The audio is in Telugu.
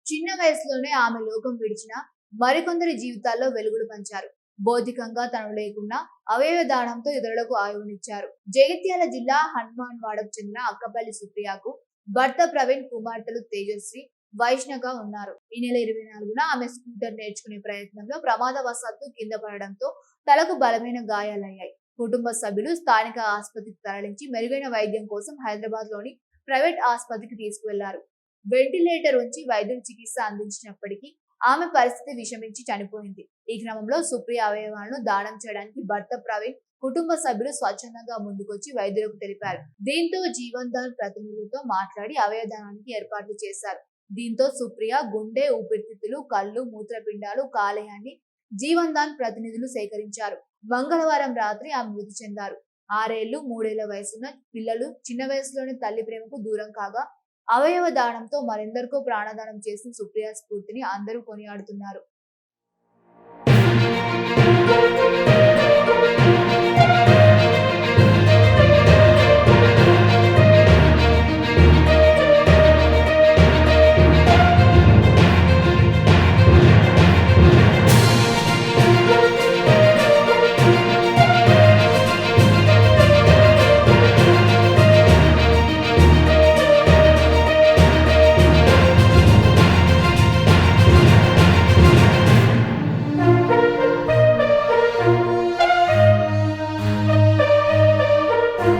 చిన్న వయసులోనే ఆమె లోకం విడిచిన మరికొందరి జీవితాల్లో వెలుగులు పంచారు. భౌతికంగా తను లేకున్నా అవయవ దానంతో ఇతరులకు ఆయువునిచ్చారు. జగిత్యాల జిల్లా హనుమాన్వాడకు చెందిన అక్కపల్లి సుప్రియకు భర్త ప్రవీణ్, కుమార్తెలు తేజశ్రీ, వైష్ణగా ఉన్నారు. ఈ నెల 24న ఆమె స్కూటర్ నేర్చుకునే ప్రయత్నంలో ప్రమాదవశాత్తు కింద పడడంతో తలకు బలమైన గాయాలయ్యాయి. కుటుంబ సభ్యులు స్థానిక ఆసుపత్రికి తరలించి మెరుగైన వైద్యం కోసం హైదరాబాద్ లోని ప్రైవేట్ ఆసుపత్రికి తీసుకువెళ్లారు. వెంటిలేటర్ ఉంచి వైద్యులు చికిత్స అందించినప్పటికీ ఆమె పరిస్థితి విషమించి చనిపోయింది. ఈ క్రమంలో సుప్రియ అవయవాలను దానం చేయడానికి భర్త ప్రవీణ్, కుటుంబ సభ్యులు స్వచ్ఛందంగా ముందుకొచ్చి వైద్యులకు తెలిపారు. దీంతో జీవన్ దాన్ ప్రతినిధులతో మాట్లాడి అవయవదానానికి ఏర్పాట్లు చేశారు. దీంతో సుప్రియ గుండె, ఊపిరితిత్తులు, కళ్ళు, మూత్రపిండాలు, కాలేయాన్ని జీవన్ దాన్ ప్రతినిధులు సేకరించారు. మంగళవారం రాత్రి ఆమె మృతి చెందారు. 6 ఏళ్లు, 3 ఏళ్ల వయసున్న పిల్లలు చిన్న వయసులోని తల్లి ప్రేమకు దూరం కాగా అవయవ దానంతో మరెందరికో ప్రాణదానం చేసిన సుప్రియ స్ఫూర్తిని అందరూ కొనియాడుతున్నారు.